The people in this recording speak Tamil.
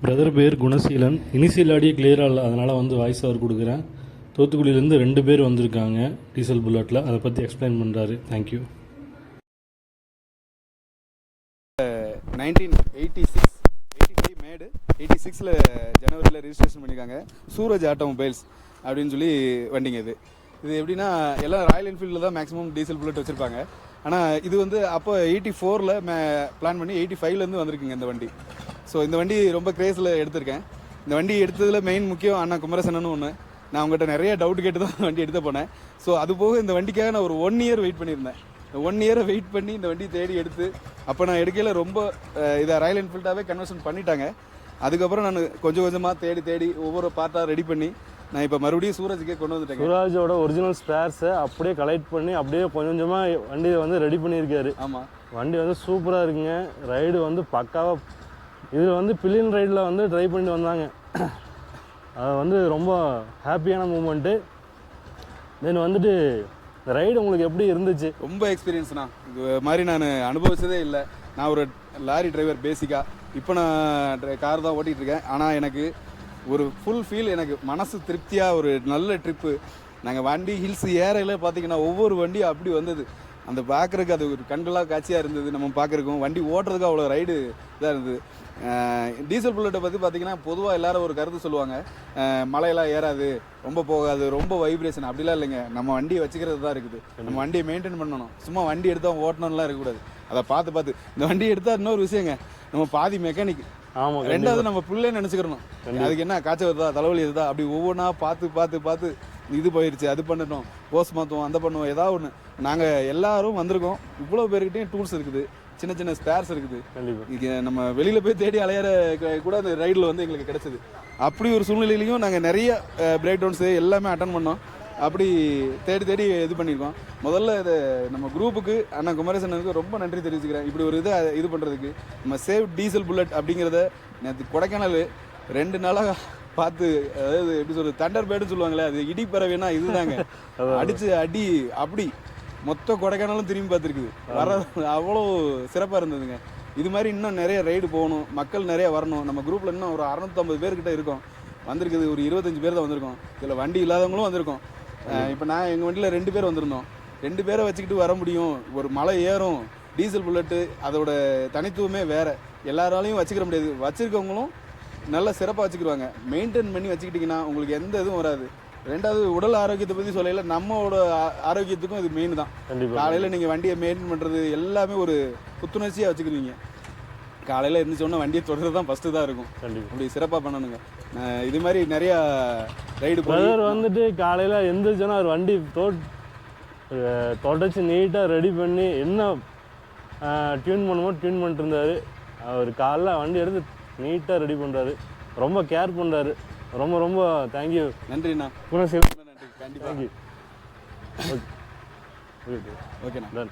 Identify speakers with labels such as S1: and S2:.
S1: பிரதர் பேர் குணசீலன். இனிஷியல் ஆடியோ கிளியராக இல்லை, அதனால் வாய்ஸ் ஓவர் கொடுக்குறேன். தூத்துக்குடியிலேருந்து 2 பேர் வந்திருக்காங்க டீசல் புல்லட்டில். அதை பற்றி எக்ஸ்பிளைன் பண்ணுறாரு. தேங்க்யூ.
S2: 1986 85 மேடு 86ல் ஜனவரியில் ரிஜிஸ்ட்ரேஷன் பண்ணியிருக்காங்க. சூரஜ் ஆட்டோமொபைல்ஸ் அப்படின்னு சொல்லி வண்டிங்க. இது எப்படின்னா எல்லாம் ராயல் என்ஃபீல்டில் தான் மேக்ஸிமம் டீசல் புல்லட் வச்சுருப்பாங்க. ஆனால் இது அப்போ 84ல் பிளான் பண்ணி 85லேருந்து வந்திருக்குங்க இந்த வண்டி. ஸோ இந்த வண்டி ரொம்ப கிரேஸில் எடுத்திருக்கேன். இந்த வண்டி எடுத்ததில் மெயின் முக்கியம் அண்ணா குமரசனன்னு ஒன்று. நான் அவங்ககிட்ட நிறைய டவுட் கேட்டு தான் வண்டி எடுத்து போனேன். ஸோ அது போக இந்த வண்டிக்காக நான் ஒரு 1 இயர் வெயிட் பண்ணியிருந்தேன். 1 இயரை வெயிட் பண்ணி இந்த வண்டி தேடி எடுத்து, அப்போ நான் எடுக்கையில் ரொம்ப இதை ராயல் என்ஃபீல்டாகவே கன்வர்ஷன் பண்ணிட்டாங்க. அதுக்கப்புறம் நான் கொஞ்சம் கொஞ்சமாக தேடி ஒவ்வொரு பார்ட்டாக ரெடி பண்ணி நான் இப்போ மறுபடியும் சூரஜுக்கே கொண்டு வந்துட்டேன்.
S3: சூராஜோட ஒரிஜினல் ஸ்பேர்ஸை அப்படியே கலெக்ட் பண்ணி அப்படியே கொஞ்சம் கொஞ்சமாக வண்டியை ரெடி பண்ணியிருக்காரு.
S2: ஆமாம்,
S3: வண்டி சூப்பராக இருக்குங்க. ரைடு பக்காவாக இதில் பில்லியன் ரைடில் ட்ரை பண்ணி வந்தாங்க. அது ரொம்ப ஹாப்பியான மூமெண்ட்டு. தென் இந்த ரைடு உங்களுக்கு எப்படி இருந்துச்சு?
S2: ரொம்ப எக்ஸ்பீரியன்ஸ்ண்ணா. இது மாதிரி நான் அனுபவிச்சதே இல்லை. நான் ஒரு லாரி டிரைவர் பேசிக்காக. இப்போ நான் கார் தான் ஓட்டிகிட்டு இருக்கேன். ஆனால் எனக்கு ஒரு ஃபுல் ஃபீல், எனக்கு மனசு திருப்தியாக ஒரு நல்ல ட்ரிப்பு. நாங்கள் வண்டி ஹில்ஸ் ஏறையில் பார்த்தீங்கன்னா ஒவ்வொரு வண்டியும் அப்படி வந்தது. அந்த பார்க்குறதுக்கு அது ஒரு கண்களாக காட்சியாக இருந்தது. நம்ம பார்க்குறக்கும் வண்டி ஓட்டுறதுக்கு அவ்வளோ ரைடு இதாக இருந்தது. டீசல் புல்லட்டை பற்றி பார்த்தீங்கன்னா பொதுவாக எல்லோரும் ஒரு கருத்து சொல்லுவாங்க, மலையெல்லாம் ஏறாது, ரொம்ப போகாது, ரொம்ப வைப்ரேஷன். அப்படிலாம் இல்லைங்க. நம்ம வண்டியை வச்சுக்கிறது தான் இருக்குது. நம்ம வண்டியை மெயின்டைன் பண்ணணும். சும்மா வண்டி எடுத்தால் ஓட்டணும்லாம் இருக்கக்கூடாது. அதை பார்த்து இந்த வண்டி எடுத்தால் இன்னொரு விஷயங்க, நம்ம பாதி மெக்கானிக்.
S3: ஆமாம்.
S2: ரெண்டாவது நம்ம பிள்ளைன்னு நினச்சிக்கிறணும். அதுக்கு என்ன காய்ச்சல் வருதா, தலைவலி வருதா, அப்படி ஒவ்வொன்றா பார்த்து இது போயிடுச்சு, அது பண்ணட்டும், போஸ் மாற்றுவோம், அந்த பண்ணுவோம், ஏதாவது ஒன்று. நாங்கள் எல்லாரும் வந்திருக்கோம். இவ்வளோ பேருக்கிட்டையும் டூல்ஸ் இருக்குது, சின்ன சின்ன ஸ்பேர்ஸ் இருக்குது. இங்கே நம்ம வெளியில் போய் தேடி அலையிற கூட அந்த ரைடில் எங்களுக்கு கிடச்சிது. அப்படி ஒரு சூழ்நிலையிலையும் நாங்கள் நிறைய பிரேக் டவுன்ஸு எல்லாமே அட்டன் பண்ணோம். அப்படி தேடி இது பண்ணியிருக்கோம். முதல்ல இதை நம்ம குரூப்புக்கு அண்ணா குமரேசனுக்கு ரொம்ப நன்றி தெரிவிச்சுக்கிறேன். இப்படி ஒரு இது பண்ணுறதுக்கு. நம்ம சேவ் டீசல் புல்லட் அப்படிங்கிறத நேற்று கொடைக்கானல் 2 நாளாக பார்த்து, அதாவது எப்படி சொல்கிறது, தண்டர் பேர்டுன்னு சொல்லுவாங்களே, அது இடி பறவைனா இதுதாங்க. அடித்து அடி அப்படி மொத்த கொடைக்கானலும் திரும்பி பார்த்துருக்குது. அவ்வளோ சிறப்பாக இருந்ததுங்க. இது மாதிரி இன்னும் நிறைய ரைடு போகணும், மக்கள் நிறைய வரணும். நம்ம குரூப்பில் இன்னும் ஒரு 650 பேர்கிட்ட இருக்கோம். வந்திருக்குது ஒரு 25 பேர் தான் வந்திருக்கோம். இதில் வண்டி இல்லாதவங்களும் வந்திருக்கோம். இப்போ நான் எங்கள் வண்டியில் 2 பேர் வந்திருந்தோம். 2 பேரை வச்சுக்கிட்டு வர முடியும். ஒரு மலை ஏறும். டீசல் புல்லட்டு அதோட தனித்துவமே வேறு. எல்லாராலையும் வச்சுக்கிற முடியாது. வச்சுருக்கவங்களும் நல்லா சிறப்பாக வச்சுக்கிடுவாங்க. மெயின்டைன் பண்ணி வச்சுக்கிட்டிங்கன்னா உங்களுக்கு எந்த இதுவும் வராது. ரெண்டாவது, உடல் ஆரோக்கியத்தை பற்றி சொல்லையில் நம்மளோட ஆரோக்கியத்துக்கும் இது மெயின் தான். காலையில் நீங்கள் வண்டியை மெயின்டைன் பண்ணுறது எல்லாமே ஒரு புத்துணர்ச்சியாக வச்சுக்கிடுவீங்க. காலையில் இருந்துச்சோன்னா வண்டியை தொடர்றது தான் ஃபஸ்ட்டு தான் இருக்கும். அப்படி சிறப்பாக பண்ணணுங்க. இது மாதிரி நிறையா ரைடு
S3: காலையில் எந்திரிச்சோன்னா ஒரு வண்டி தொடச்சி நீட்டாக ரெடி பண்ணி என்ன டியூன் பண்ணுமோ டியூன் பண்ணிட்டு இருந்தார். அவர் காலைல வண்டி எடுத்து நீட்டாக ரெடி பண்ணுறாரு. ரொம்ப கேர் பண்ணுறாரு. ரொம்ப ரொம்ப தேங்க்யூ.
S2: நன்றிண்ணா.
S3: குணசீலன்.
S2: நன்றி. கண்டிப்பாக.
S3: தேங்க்யூ. ஓகேண்ணா.
S2: டன்.